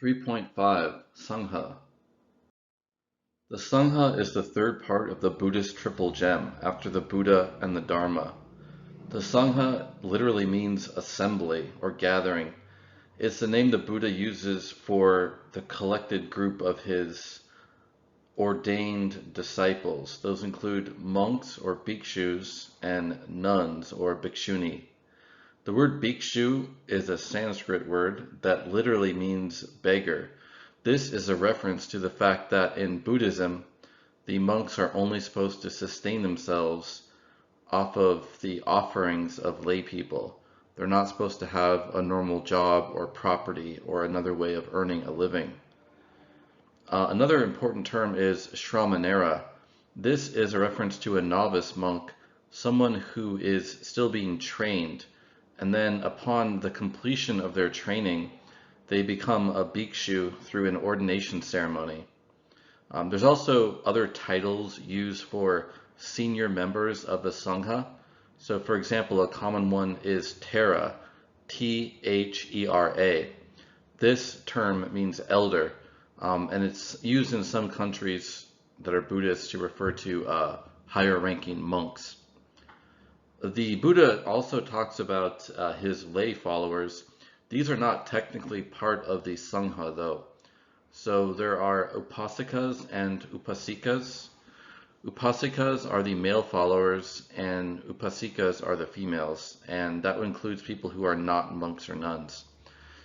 3.5 Sangha. The Sangha is the third part of the Buddhist triple gem after the Buddha and the Dharma. The Sangha literally means assembly or gathering. It's the name the Buddha uses for the collected group of his ordained disciples. Those include monks or bhikshus and nuns or bhikshuni. The word bhikshu is a Sanskrit word that literally means beggar. This is a reference to the fact that in Buddhism, the monks are only supposed to sustain themselves off of the offerings of lay people. They're not supposed to have a normal job or property or another way of earning a living. Another important term is shramanera. This is a reference to a novice monk, someone who is still being trained, and then upon the completion of their training, they become a bhikshu through an ordination ceremony. There's also other titles used for senior members of the Sangha. So for example, a common one is Thera, Thera. This term means elder, and it's used in some countries that are Buddhist to refer to higher ranking monks. The Buddha also talks about his lay followers. These are not technically part of the Sangha though. So there are upasikas and upasikas. Upasikas are the male followers and upasikas are the females, and that includes people who are not monks or nuns.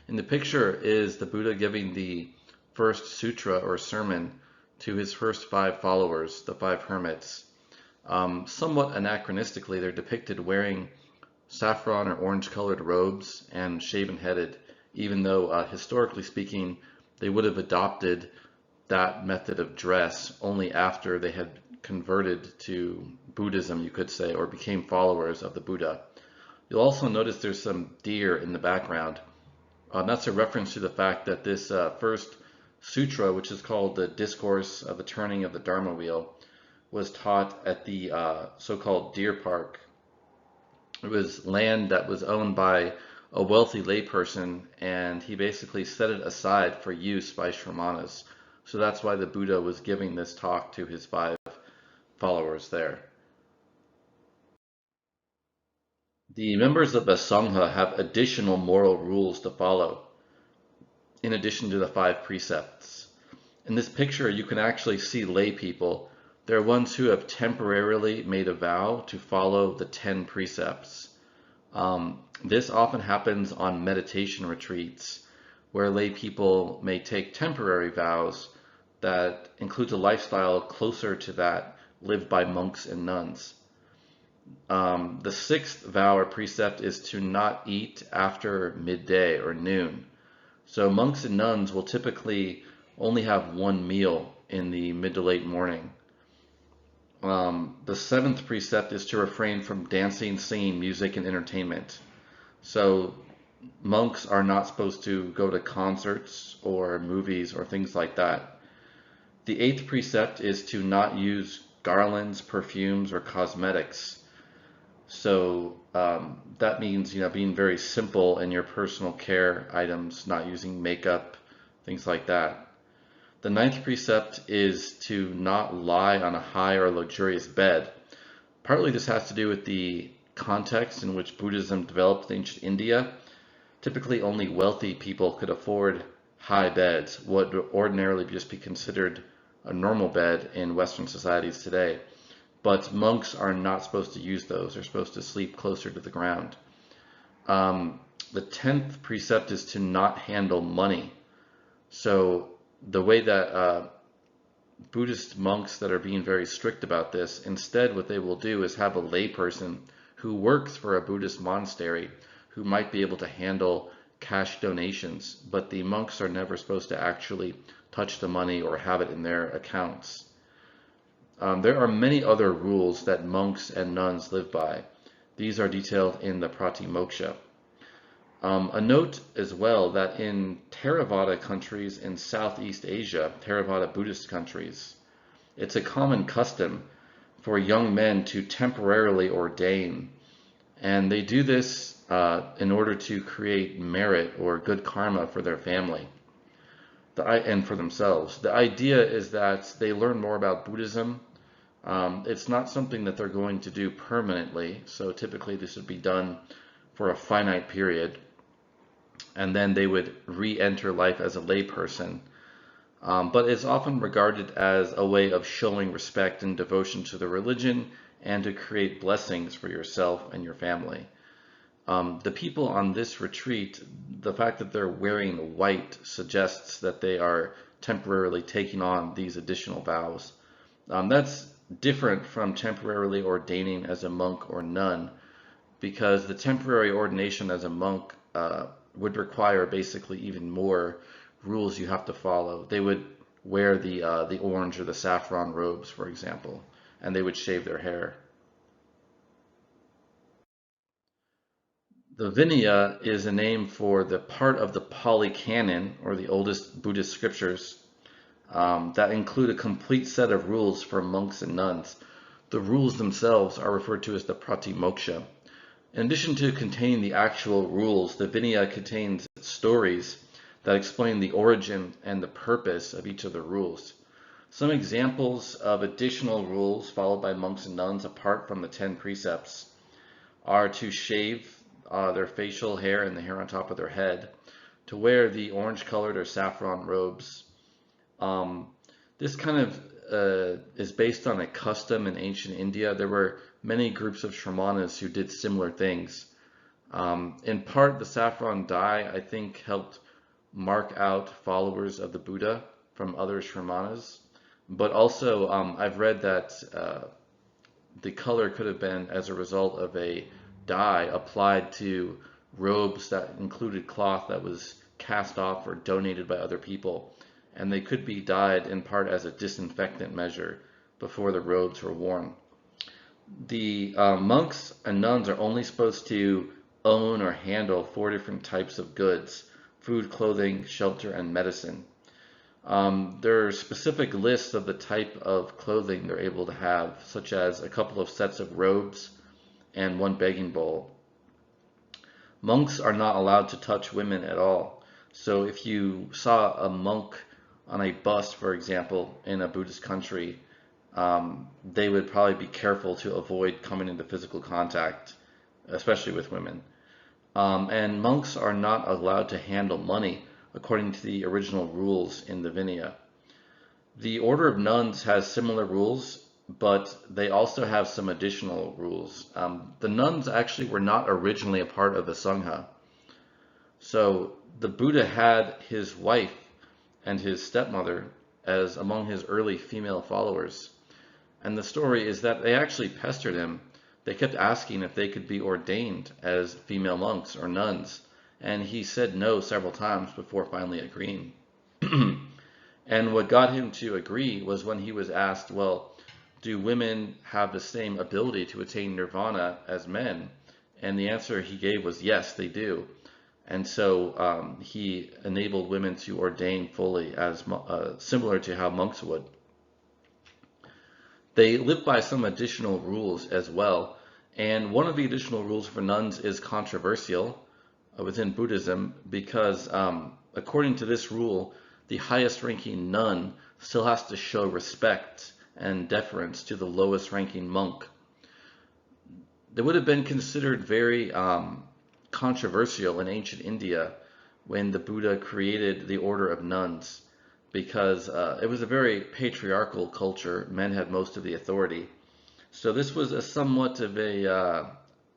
In the picture is the Buddha giving the first sutra or sermon to his first 5 followers, the 5 hermits. Somewhat anachronistically, they're depicted wearing saffron or orange colored robes and shaven headed, even though historically speaking, they would have adopted that method of dress only after they had converted to Buddhism, you could say, or became followers of the Buddha. You'll also notice there's some deer in the background. That's a reference to the fact that this first sutra, which is called the Discourse of the Turning of the Dharma Wheel, was taught at the so-called deer park. It was land that was owned by a wealthy layperson, and he basically set it aside for use by shramanas. So that's why the Buddha was giving this talk to his 5 followers there. The members of the Sangha have additional moral rules to follow, in addition to the 5 precepts. In this picture, you can actually see lay people. They're ones who have temporarily made a vow to follow the 10 precepts. This often happens on meditation retreats, where lay people may take temporary vows that includes a lifestyle closer to that lived by monks and nuns. The 6th vow or precept is to not eat after midday or noon. So monks and nuns will typically only have 1 meal in the mid to late morning. The 7th precept is to refrain from dancing, singing, music, and entertainment. So monks are not supposed to go to concerts or movies or things like that. The 8th precept is to not use garlands, perfumes, or cosmetics. So that means, being very simple in your personal care items, not using makeup, things like that. The 9th precept is to not lie on a high or luxurious bed. Partly this has to do with the context in which Buddhism developed in ancient India. Typically only wealthy people could afford high beds, what would ordinarily just be considered a normal bed in Western societies today. But monks are not supposed to use those. They're supposed to sleep closer to the ground. The 10th precept is to not handle money. So the way that Buddhist monks that are being very strict about this, instead what they will do is have a layperson who works for a Buddhist monastery who might be able to handle cash donations, but the monks are never supposed to actually touch the money or have it in their accounts. There are many other rules that monks and nuns live by. These are detailed in the Pratimoksha. A note as well that in Theravada countries in Southeast Asia, Theravada Buddhist countries, it's a common custom for young men to temporarily ordain. And they do this in order to create merit or good karma for their family. and for themselves. The idea is that they learn more about Buddhism. It's not something that they're going to do permanently, so typically this would be done for a finite period, and then they would re-enter life as a layperson. But it's often regarded as a way of showing respect and devotion to the religion and to create blessings for yourself and your family. The people on this retreat, the fact that they're wearing white suggests that they are temporarily taking on these additional vows. That's different from temporarily ordaining as a monk or nun, because the temporary ordination as a monk would require basically even more rules you have to follow. They would wear the orange or the saffron robes, for example, and they would shave their hair. The Vinaya is a name for the part of the Pali Canon, or the oldest Buddhist scriptures, that include a complete set of rules for monks and nuns. The rules themselves are referred to as the Pratimoksha. In addition to containing the actual rules, the Vinaya contains stories that explain the origin and the purpose of each of the rules. Some examples of additional rules followed by monks and nuns apart from the 10 precepts are to shave their facial hair and the hair on top of their head, to wear the orange-colored or saffron robes. This kind of is based on a custom in ancient India. There were many groups of shramanas who did similar things. In part, the saffron dye, I think, helped mark out followers of the Buddha from other shramanas. But also, I've read that the color could have been as a result of a dye applied to robes that included cloth that was cast off or donated by other people. And they could be dyed in part as a disinfectant measure before the robes were worn. The monks and nuns are only supposed to own or handle 4 different types of goods: food, clothing, shelter, and medicine. There are specific lists of the type of clothing they're able to have, such as a couple of sets of robes and 1 begging bowl. Monks are not allowed to touch women at all. So if you saw a monk on a bus, for example, in a Buddhist country, they would probably be careful to avoid coming into physical contact, especially with women. And monks are not allowed to handle money according to the original rules in the Vinaya. The Order of Nuns has similar rules, but they also have some additional rules. The nuns actually were not originally a part of the Sangha. So the Buddha had his wife and his stepmother as among his early female followers. And the story is that they actually pestered him. They kept asking if they could be ordained as female monks or nuns, and he said no several times before finally agreeing. And what got him to agree was when he was asked, well, do women have the same ability to attain nirvana as men? And the answer he gave was yes, they do. And so he enabled women to ordain fully, as similar to how monks would. They live by some additional rules as well. And one of the additional rules for nuns is controversial within Buddhism because according to this rule, the highest ranking nun still has to show respect and deference to the lowest ranking monk. They would have been considered very controversial in ancient India when the Buddha created the order of nuns, because it was a very patriarchal culture. Men had most of the authority. So this was a somewhat of a,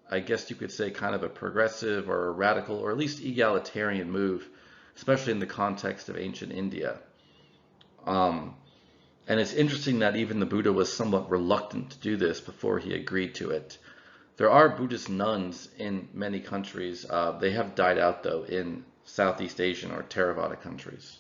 I guess you could say, kind of a progressive or a radical or at least egalitarian move, especially in the context of ancient India. And it's interesting that even the Buddha was somewhat reluctant to do this before he agreed to it. There are Buddhist nuns in many countries. They have died out, though, in Southeast Asian or Theravada countries.